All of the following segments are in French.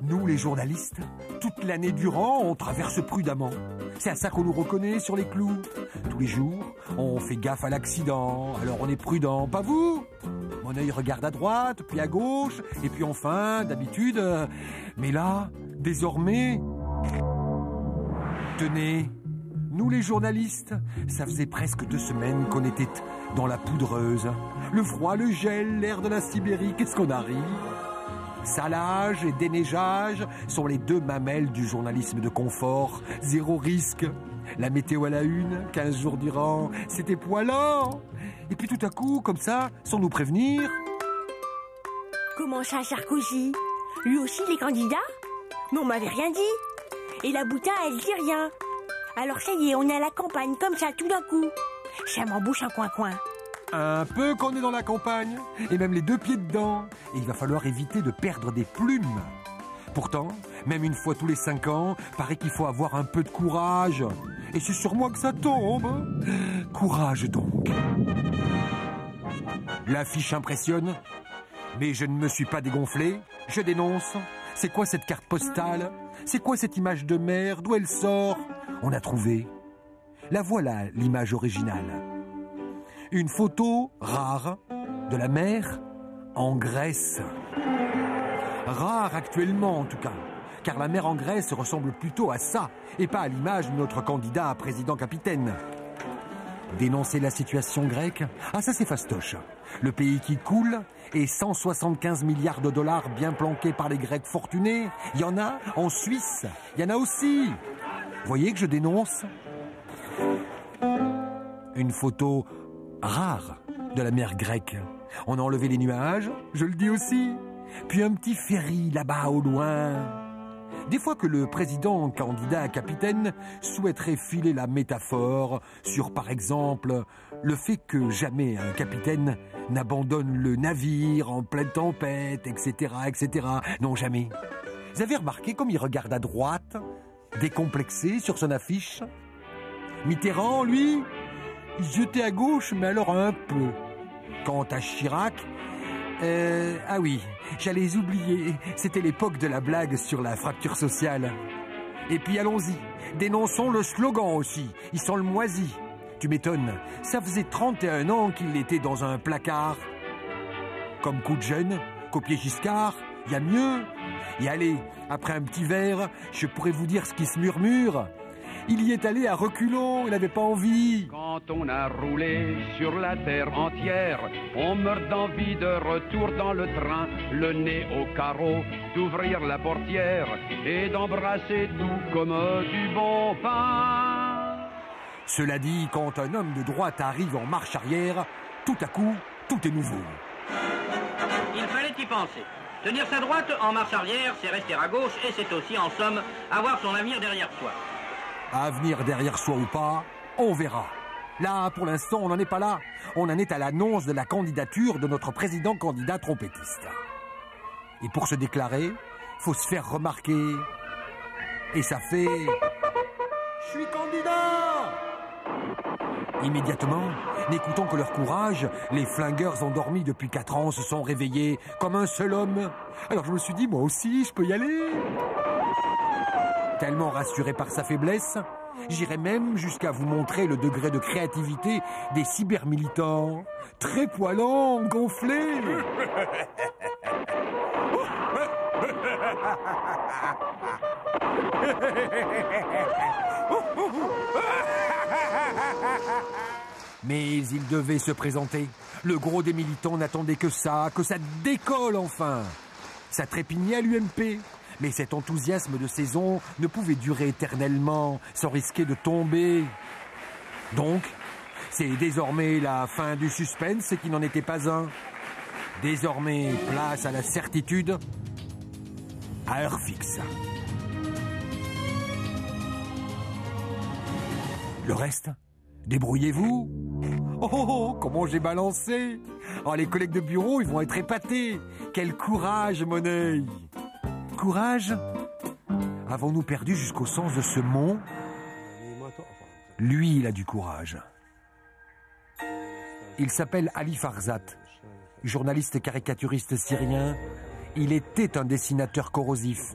Nous, les journalistes, toute l'année durant, on traverse prudemment. C'est à ça qu'on nous reconnaît sur les clous. Tous les jours, on fait gaffe à l'accident, alors on est prudent, pas vous? Mon œil regarde à droite, puis à gauche, et puis enfin, d'habitude... Mais là, désormais... Tenez, nous les journalistes, ça faisait presque 2 semaines qu'on était dans la poudreuse. Le froid, le gel, l'air de la Sibérie, qu'est-ce qu'on arrive? Salage et déneigeage sont les 2 mamelles du journalisme de confort. 0 risque. La météo à la une, 15 jours durant, c'était poilant. Et puis tout à coup, comme ça, sans nous prévenir... Comment ça, Sarkozy? Lui aussi, il est candidat? Mais on m'avait rien dit. Et la Boutin, elle dit rien. Alors ça y est, on est à la campagne, comme ça, tout d'un coup. Ça m'embouche un coin-coin. Un peu qu'on est dans la campagne, et même les 2 pieds dedans. Et il va falloir éviter de perdre des plumes. Pourtant, même une fois tous les 5 ans, paraît qu'il faut avoir un peu de courage. Et c'est sur moi que ça tombe. Courage donc. L'affiche impressionne, mais je ne me suis pas dégonflé. Je dénonce. C'est quoi cette carte postale? C'est quoi cette image de mer? D'où elle sort? On a trouvé. La voilà, l'image originale. Une photo rare de la mer en Grèce. Rare actuellement en tout cas, car la mer en Grèce ressemble plutôt à ça, et pas à l'image de notre candidat à président-capitaine. Dénoncer la situation grecque? Ah ça c'est fastoche. Le pays qui coule et 175 milliards de dollars bien planqués par les Grecs fortunés. Il y en a en Suisse, il y en a aussi. Voyez que je dénonce? Une photo rare de la mer grecque. On a enlevé les nuages, je le dis aussi. Puis un petit ferry là-bas au loin. Des fois que le président candidat à capitaine souhaiterait filer la métaphore sur, par exemple, le fait que jamais un capitaine n'abandonne le navire en pleine tempête, etc., etc. Non, jamais. Vous avez remarqué comme il regarde à droite, décomplexé sur son affiche? Mitterrand, lui, il jetait à gauche, mais alors un peu. Quant à Chirac... ah oui, j'allais oublier, c'était l'époque de la blague sur la fracture sociale. Et puis allons-y, dénonçons le slogan aussi, il sent le moisi. Tu m'étonnes, ça faisait 31 ans qu'il était dans un placard. Comme coup de jeune, copier Giscard, il y a mieux. Et allez, après un petit verre, je pourrais vous dire ce qui se murmure. Il y est allé à reculons, il n'avait pas envie. Quand on a roulé sur la terre entière, on meurt d'envie de retour dans le train, le nez au carreau, d'ouvrir la portière et d'embrasser tout comme du bon pain. Cela dit, quand un homme de droite arrive en marche arrière, tout à coup, tout est nouveau. Il fallait y penser. Tenir sa droite en marche arrière, c'est rester à gauche et c'est aussi, en somme, avoir son avenir derrière soi. Avenir derrière soi ou pas, on verra. Là, pour l'instant, on n'en est pas là. On en est à l'annonce de la candidature de notre président-candidat trompettiste. Et pour se déclarer, faut se faire remarquer. Et ça fait... Je suis candidat! Immédiatement, n'écoutant que leur courage, les flingueurs endormis depuis 4 ans se sont réveillés comme un seul homme. Alors je me suis dit, moi aussi, je peux y aller. Tellement rassuré par sa faiblesse, j'irais même jusqu'à vous montrer le degré de créativité des cybermilitants. Très poilants, gonflés. Mais il devait se présenter. Le gros des militants n'attendait que ça décolle enfin. Ça trépignait à l'UMP. Mais cet enthousiasme de saison ne pouvait durer éternellement, sans risquer de tomber. Donc, c'est désormais la fin du suspense qui n'en était pas un. Désormais, place à la certitude, à heure fixe. Le reste, débrouillez-vous. Oh, oh, oh, comment j'ai balancé. Oh, les collègues de bureau, ils vont être épatés. Quel courage, mon œil. Courage? Avons-nous perdu jusqu'au sens de ce mot? Lui, il a du courage. Il s'appelle Ali Farzat. journaliste caricaturiste syrien, il était un dessinateur corrosif.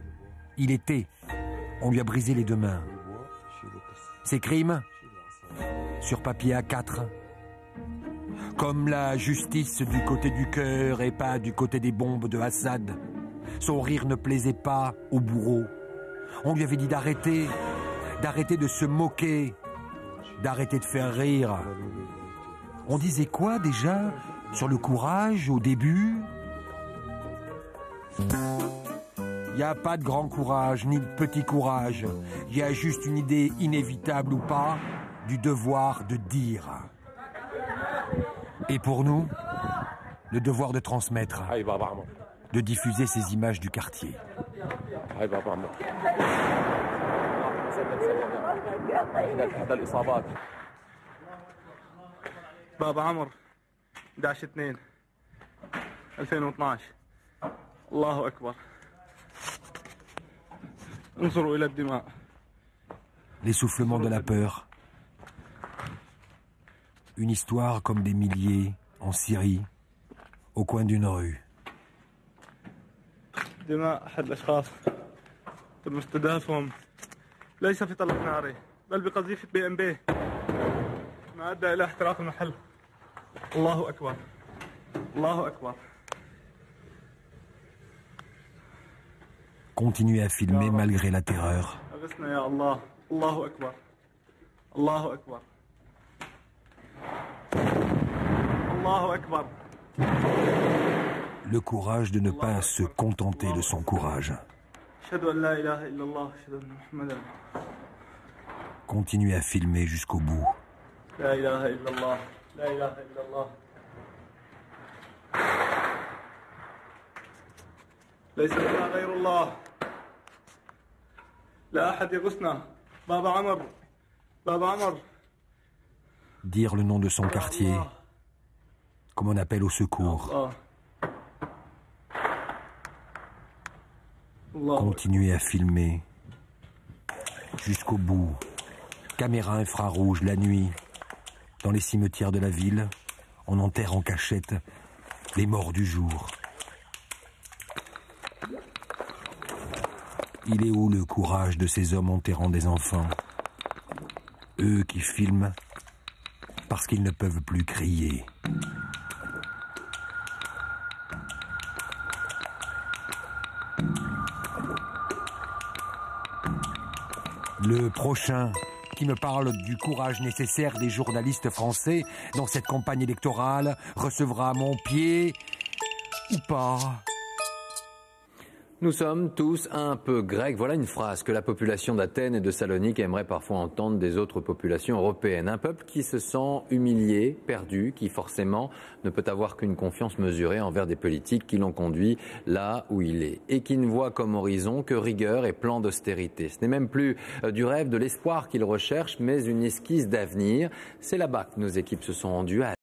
Il était. On lui a brisé les 2 mains. Ses crimes ? Sur papier A4. Comme la justice du côté du cœur et pas du côté des bombes de Assad. Son rire ne plaisait pas au bourreau. On lui avait dit d'arrêter de se moquer, d'arrêter de faire rire. On disait quoi déjà sur le courage au début ? Il n'y a pas de grand courage ni de petit courage. Il y a juste une idée inévitable ou pas du devoir de dire. Et pour nous, le devoir de transmettre, de diffuser ces images du quartier. بابا عمر 11/2/2012 الله أكبر انظروا إلى الدماء. L'essoufflement de la peur. Une histoire comme des milliers en Syrie, au coin d'une rue. دماء أحد الأشخاص تم استهدافهم ليس في طلق ناري بل بقذيفة BMB ما أدى إلى احتراق المحل. الله أكبر الله أكبر. Continuez à filmer malgré la terreur. أغثنا يا الله. الله أكبر الله أكبر الله أكبر. Le courage de ne pas se contenter de son courage. أشهد أن لا إله إلا الله أشهد أن محمدا. Continuez à filmer jusqu'au bout. لا إله إلا الله لا إله إلا الله. ليس لنا غير الله. لا أحد يغثنا. بابا عمر بابا عمر. Dire le nom de son quartier, comme on appelle au secours. Continuez à filmer jusqu'au bout. Caméra infrarouge la nuit. Dans les cimetières de la ville, on enterre en cachette les morts du jour. Il est où le courage de ces hommes enterrant des enfants? Eux qui filment parce qu'ils ne peuvent plus crier. Le prochain qui me parle du courage nécessaire des journalistes français dans cette campagne électorale recevra mon pied ou pas. Nous sommes tous un peu grecs. Voilà une phrase que la population d'Athènes et de Salonique aimerait parfois entendre des autres populations européennes. Un peuple qui se sent humilié, perdu, qui forcément ne peut avoir qu'une confiance mesurée envers des politiques qui l'ont conduit là où il est et qui ne voit comme horizon que rigueur et plan d'austérité. Ce n'est même plus du rêve, de l'espoir qu'il recherche, mais une esquisse d'avenir. C'est là-bas que nos équipes se sont rendues à